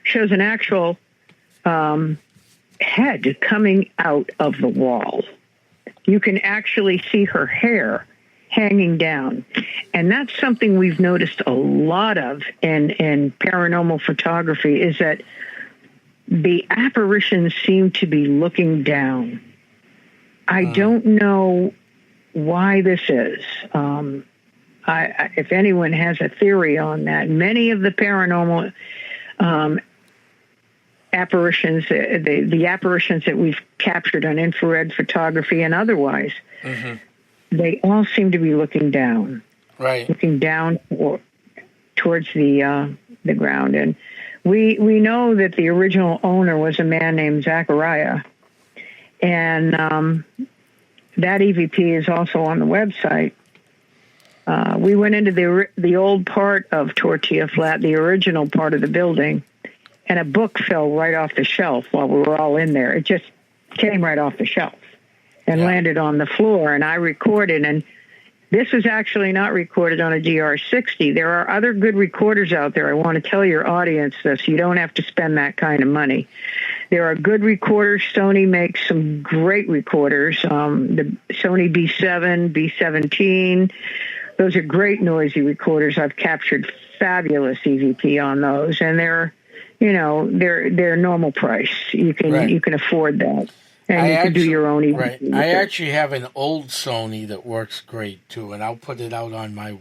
shows an actual head coming out of the wall. You can actually see her hair hanging down. And that's something we've noticed a lot of in paranormal photography, is that the apparitions seem to be looking down. I don't know why this is. If anyone has a theory on that, many of the paranormal apparitions, the apparitions that we've captured on infrared photography and otherwise, they all seem to be looking down. Right. Looking down towards the ground. And we know that the original owner was a man named Zachariah. And that EVP is also on the website. We went into the old part of Tortilla Flat, the original part of the building, and a book fell right off the shelf while we were all in there. It just came right off the shelf and landed on the floor. And I recorded, and this was actually not recorded on a GR60. There are other good recorders out there. I want to tell your audience this. You don't have to spend that kind of money. There are good recorders. Sony makes some great recorders. The Sony B7, B17, those are great noisy recorders. I've captured fabulous EVP on those, and they're normal price. You can afford that. And you can do your own EVP. Right. I actually have an old Sony that works great, too, and I'll put it out on my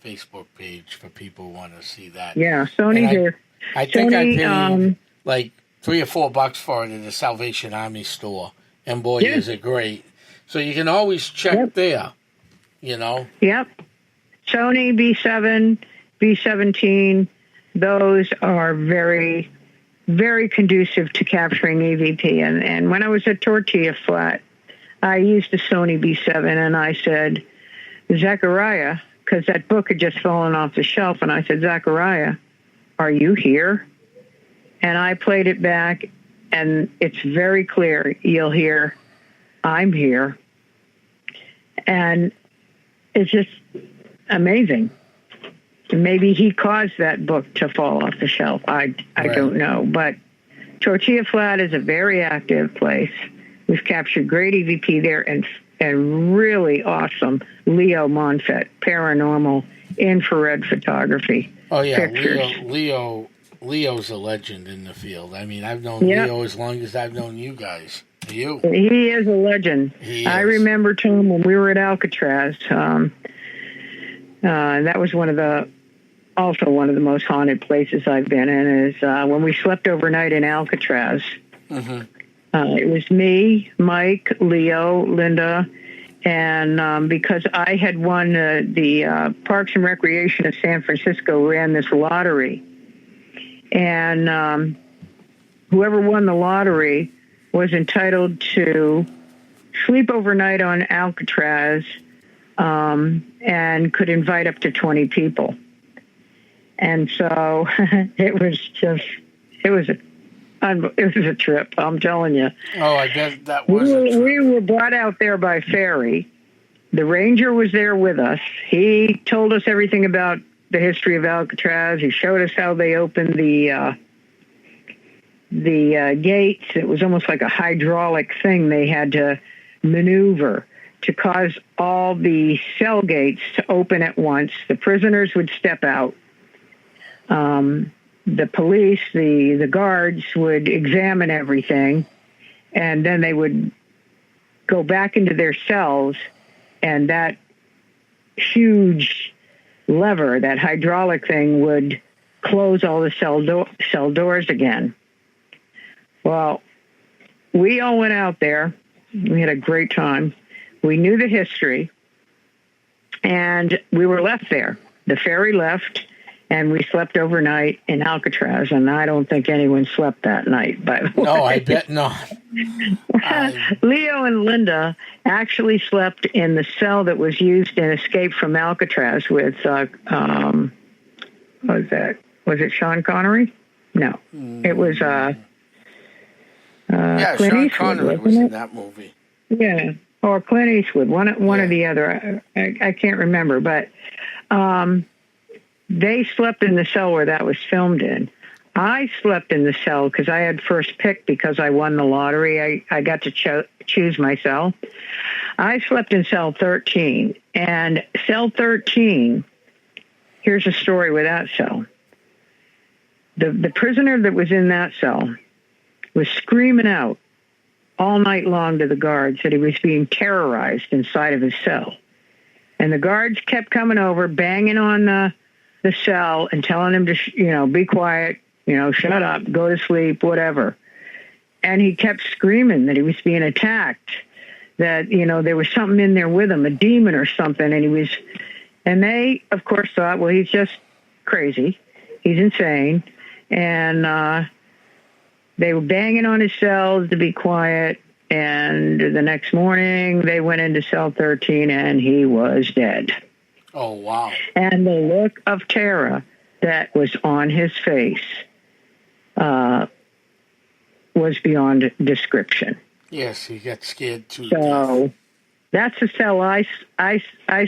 Facebook page for people who want to see that. Yeah, Sony's I think I paid like $3 or $4 for it at the Salvation Army store, and boy, is it great. So you can always check there, Yep. Sony B7, B17, those are very, very conducive to capturing EVP. And when I was at Tortilla Flat, I used a Sony B7, and I said, Zachariah, because that book had just fallen off the shelf, and I said, Zachariah, are you here? And I played it back, and it's very clear. You'll hear, I'm here. And it's just amazing. Maybe he caused that book to fall off the shelf. I don't know. But Tortilla Flat is a very active place. We've captured great EVP there and really awesome Leo Monfett paranormal infrared photography. Oh, yeah. Pictures. Leo's a legend in the field. I mean, I've known Leo as long as I've known you guys. You. He is a legend. I remember, Tom, when we were at Alcatraz, that was one of the most haunted places I've been in, is when we slept overnight in Alcatraz. It was me, Mike, Leo, Linda, and because I had won the Parks and Recreation of San Francisco ran this lottery. And whoever won the lottery was entitled to sleep overnight on Alcatraz and could invite up to 20 people. And so it was a trip, I'm telling you. Oh, I bet that was a trip. We were brought out there by ferry. The ranger was there with us. He told us everything about the history of Alcatraz. He showed us how they opened the the gates. It was almost like a hydraulic thing they had to maneuver to cause all the cell gates to open at once. The prisoners would step out. The police, the guards would examine everything, and then they would go back into their cells, and that huge lever, that hydraulic thing, would close all the cell doors again. Well, we all went out there. We had a great time. We knew the history, and we were left there. The ferry left, and we slept overnight in Alcatraz, and I don't think anyone slept that night, by the way. No, I bet not. Leo and Linda actually slept in the cell that was used in Escape from Alcatraz with, what was that? Was it Sean Connery? No. It was yeah, Clint Sean Eastwood, Connery was in that movie. Yeah, or Clint Eastwood, one or the other. I can't remember, but they slept in the cell where that was filmed in. I slept in the cell because I had first pick because I won the lottery. I got to choose my cell. I slept in cell 13. And cell 13, here's a story with that cell. The prisoner that was in that cell was screaming out all night long to the guards that he was being terrorized inside of his cell. And the guards kept coming over, banging on the cell and telling him to, be quiet, shut up, go to sleep, whatever. And he kept screaming that he was being attacked, that, there was something in there with him, a demon or something. And they, of course, thought, well, he's just crazy. He's insane. And they were banging on his cells to be quiet. And the next morning, they went into cell 13, and he was dead. Oh, wow. And the look of terror that was on his face was beyond description. Yes, he got scared too. So that's the cell I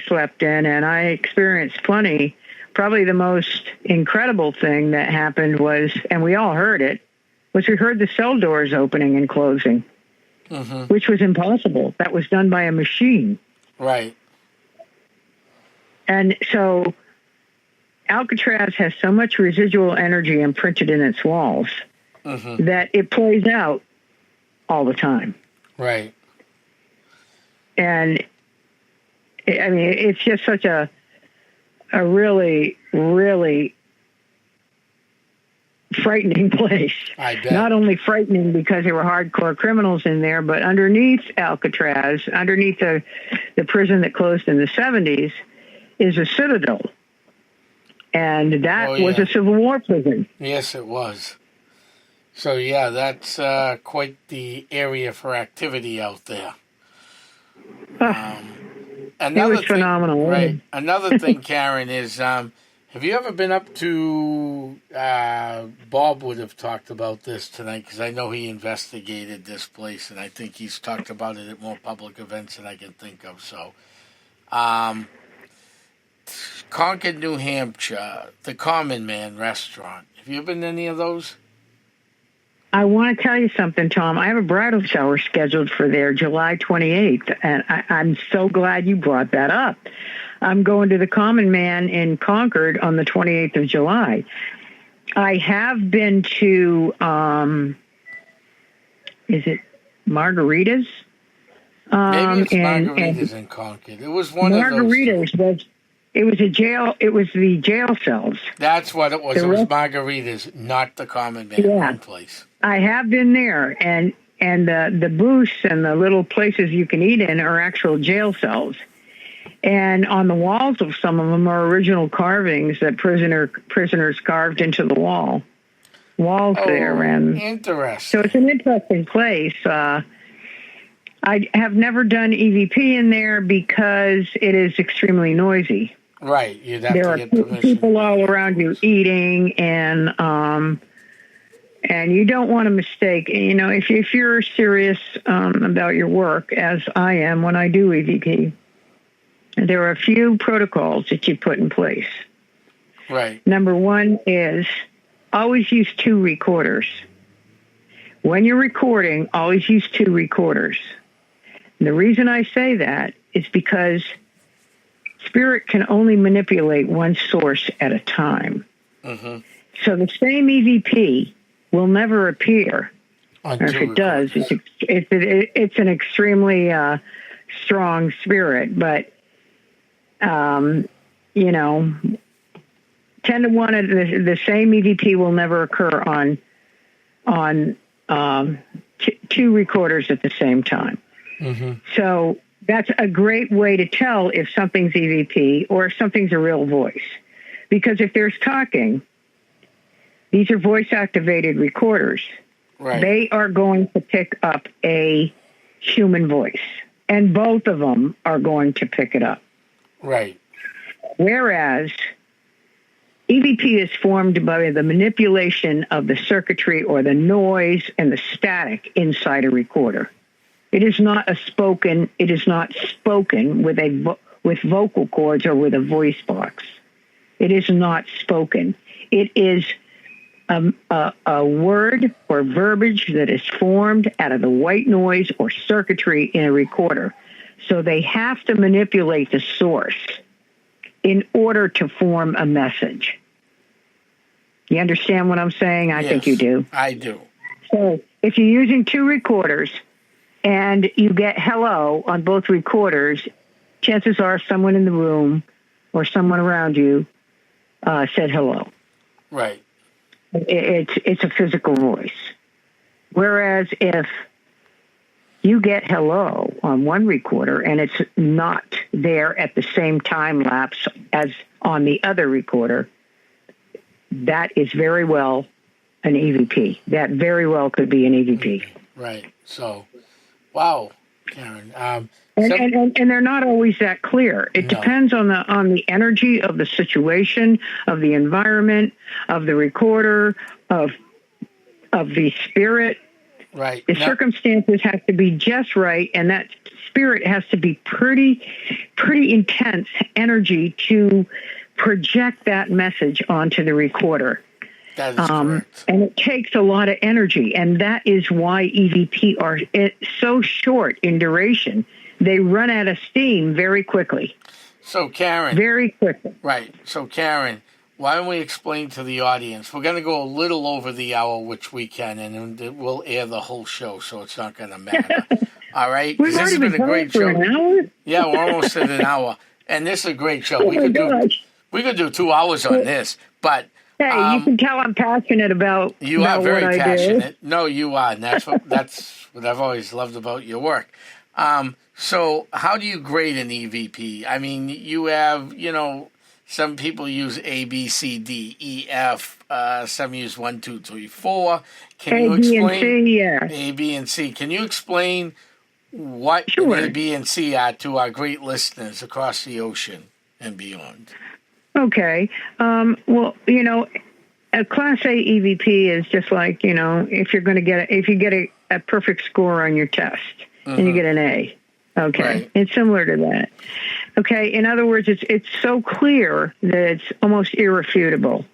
slept in, and I experienced plenty. Probably the most incredible thing that happened was, and we all heard it, was we heard the cell doors opening and closing, which was impossible. That was done by a machine. Right. And so Alcatraz has so much residual energy imprinted in its walls that it plays out all the time. Right. And, it's just such a really, really frightening place. I bet. Not only frightening because there were hardcore criminals in there, but underneath Alcatraz, underneath the prison that closed in the 70s, is a citadel. And that was a Civil War prison. Yes, it was. So, yeah, that's quite the area for activity out there. It was phenomenal. Right. Another thing, Karen, is have you ever been up to, Bob would have talked about this tonight, because I know he investigated this place, and I think he's talked about it at more public events than I can think of. So, Concord, New Hampshire, the Common Man Restaurant. Have you been to any of those? I want to tell you something, Tom. I have a bridal shower scheduled for there July 28th, and I'm so glad you brought that up. I'm going to the Common Man in Concord on the 28th of July. I have been to, is it Margaritas? Maybe it's Margaritas in Concord. It was one of those. Margaritas it was a jail. It was the jail cells. That's what it was. It was Margaritas, not the Common Man place. I have been there, and the booths and the little places you can eat in are actual jail cells. And on the walls of some of them are original carvings that prisoners carved into the walls there. And interesting. so it's an interesting place. I have never done EVP in there because it is extremely noisy. Right, you'd have there to get permission. There are people all around you eating, and you don't want to mistake. If you're serious about your work, as I am when I do EVP, there are a few protocols that you put in place. Right. Number one is always use 2 recorders. when you're recording, always use 2 recorders. And the reason I say that is because spirit can only manipulate one source at a time. Mm-hmm. So the same EVP will never appear. Or if it does, it's an extremely strong spirit. But, 10 to 1, the same EVP will never occur on 2 recorders at the same time. Mm-hmm. So that's a great way to tell if something's EVP or if something's a real voice. Because if there's talking, these are voice-activated recorders. Right. They are going to pick up a human voice. And both of them are going to pick it up. Right. Whereas EVP is formed by the manipulation of the circuitry or the noise and the static inside a recorder. It is not spoken with vocal cords or with a voice box. It is not spoken. It is a word or verbiage that is formed out of the white noise or circuitry in a recorder. So they have to manipulate the source in order to form a message. You understand what I'm saying? I think you do. I do. So if you're using 2 recorders and you get hello on both recorders, chances are someone in the room or someone around you said hello. Right. It's a physical voice. Whereas if you get hello on one recorder and it's not there at the same time lapse as on the other recorder, that is very well an EVP. That very well could be an EVP. Right. So, wow, Karen. And they're not always that clear. It depends on the energy of the situation, of the environment, of the recorder, of the spirit. Right. The circumstances have to be just right, and that spirit has to be pretty intense energy to project that message onto the recorder. That is correct. And it takes a lot of energy, and that is why EVP are so short in duration. They run out of steam very quickly. So, Karen. Very quickly. Right. So, Karen, why don't we explain to the audience? We're going to go a little over the hour, which we can, and we'll air the whole show, so it's not going to matter. All right? We've already been a great show. An hour? Yeah, we're almost at an hour. And this is a great show. We could do 2 hours on this, but... Hey, you can tell I'm passionate about You are very what passionate. No, you are. And that's what I've always loved about your work. So how do you grade an EVP? I mean, you have, some people use A, B, C, D, E, F. Some use 1, 2, 3, 4. Can you explain? A, B, and C, yeah. A, B, and C. Can you explain what A, B, and C are to our great listeners across the ocean and beyond? Okay. Well, a Class A EVP is just like, if you get a perfect score on your test and you get an A. Okay. Right. It's similar to that. Okay. In other words, it's so clear that it's almost irrefutable.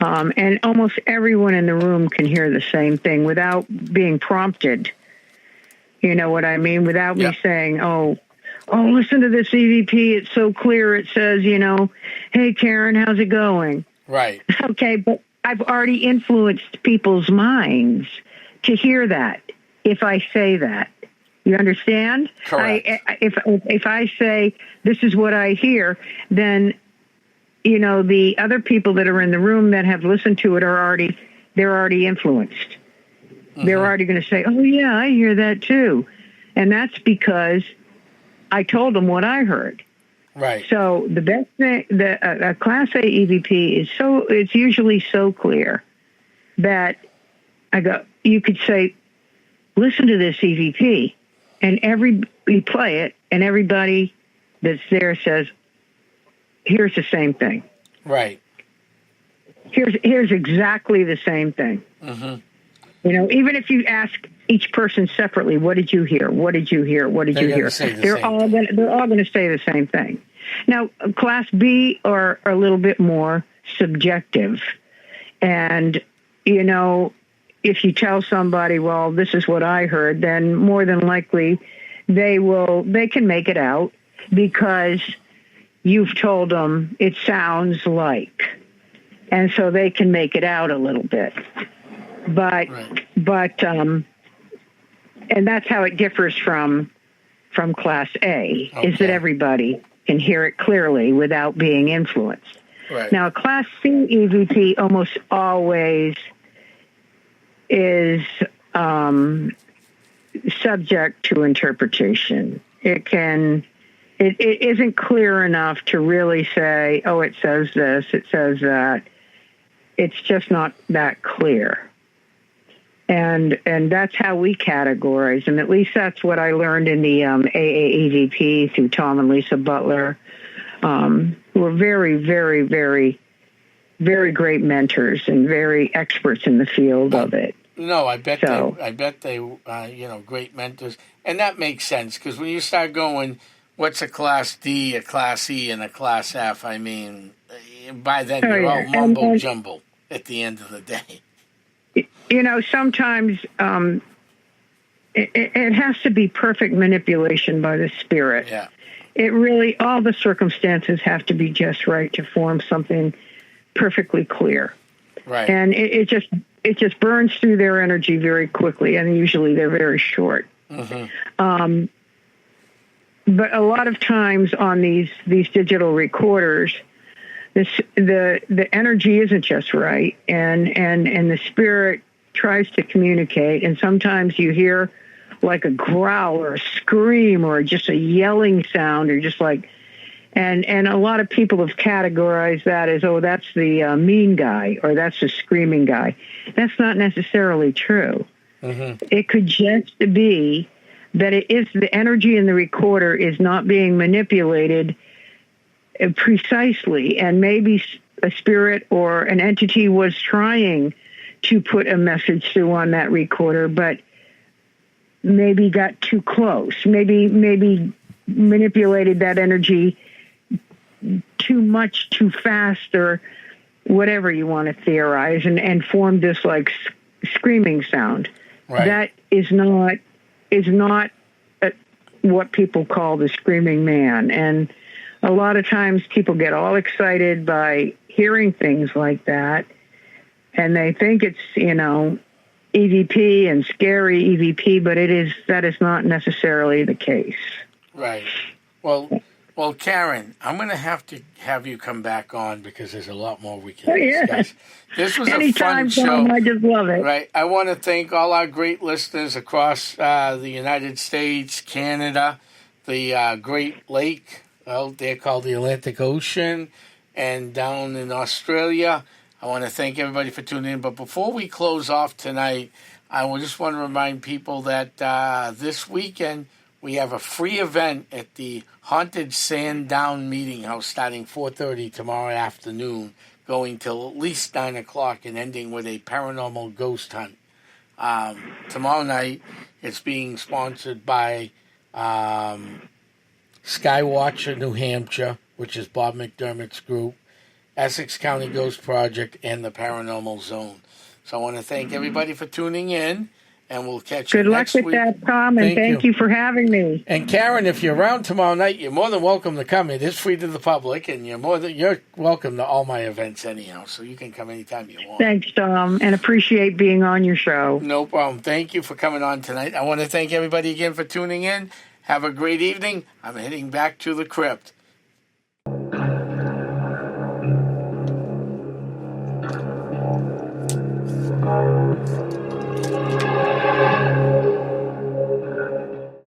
And almost everyone in the room can hear the same thing without being prompted. You know what I mean? Without me saying, oh, listen to this EVP. It's so clear. It says, hey, Karen, how's it going? Right. Okay, but I've already influenced people's minds to hear that if I say that. You understand? Correct. If I say, this is what I hear, then, the other people that are in the room that have listened to it they're already influenced. Mm-hmm. They're already going to say, oh, yeah, I hear that too. And that's because I told them what I heard. Right. So the best thing, a Class A EVP it's usually so clear that you could say, listen to this EVP, and you play it, and everybody that's there says, here's the same thing. Right. Here's exactly the same thing. Mm-hmm. Even if you ask each person separately, what did you hear? What did you hear? What did you hear? They're all going to say the same thing. Now, Class B are a little bit more subjective, and if you tell somebody, well, this is what I heard, then more than likely they can make it out because you've told them it sounds like, and so they can make it out a little bit. But and that's how it differs from Class A, is that everybody can hear it clearly without being influenced. Right. Now, Class C EVP almost always is subject to interpretation. It isn't clear enough to really say, oh, it says this, it says that. It's just not that clear. And that's how we categorize them. At least that's what I learned in the AAEVP through Tom and Lisa Butler, who are very, very, very, very great mentors and very experts in the field of it. No, I bet they, great mentors, and that makes sense because when you start going, what's a Class D, a Class E, and a Class F? I mean, by then you're all mumbo jumbo at the end of the day. Sometimes it has to be perfect manipulation by the spirit. Yeah. It really, all the circumstances have to be just right to form something perfectly clear. Right. And it just burns through their energy very quickly, and usually they're very short. Mm-hmm. But a lot of times on these digital recorders, the energy isn't just right, and the spirit tries to communicate, and sometimes you hear like a growl or a scream or just a yelling sound, or just like, and a lot of people have categorized that as, oh, that's the mean guy, or that's the screaming guy. That's not necessarily true. Mm-hmm. It could just be that it is the energy in the recorder is not being manipulated precisely, and maybe a spirit or an entity was trying to put a message through on that recorder, but maybe got too close, maybe manipulated that energy too much, too fast, or whatever you want to theorize, and formed this like screaming sound. Right. That is not what people call the screaming man. And a lot of times people get all excited by hearing things like that, and they think it's, EVP and scary EVP, but that is not necessarily the case. Right. Well, Karen, I'm going to have you come back on because there's a lot more we can discuss. This was a fun show. Tom, I just love it. Right. I want to thank all our great listeners across the United States, Canada, the Great Lake out there called the Atlantic Ocean, and down in Australia. I want to thank everybody for tuning in. But before we close off tonight, I just want to remind people that this weekend we have a free event at the Haunted Sandown Meeting House starting 4:30 tomorrow afternoon, going till at least 9 o'clock and ending with a paranormal ghost hunt. Tomorrow night, it's being sponsored by Skywatcher New Hampshire, which is Bob Mcdermott's group, Essex County Ghost Project, and the Paranormal Zone. So I want to thank everybody for tuning in, and we'll catch you next week. Good luck with that, Tom, and thank you for having me. And Karen, if you're around tomorrow night, you're more than welcome to come. It is free to the public, and you're welcome to all my events anyhow, so you can come anytime you want. Thanks, Tom, and appreciate being on your show. No problem. Thank you for coming on tonight. I want to thank everybody again for tuning in. Have a great evening. I'm heading back to the crypt.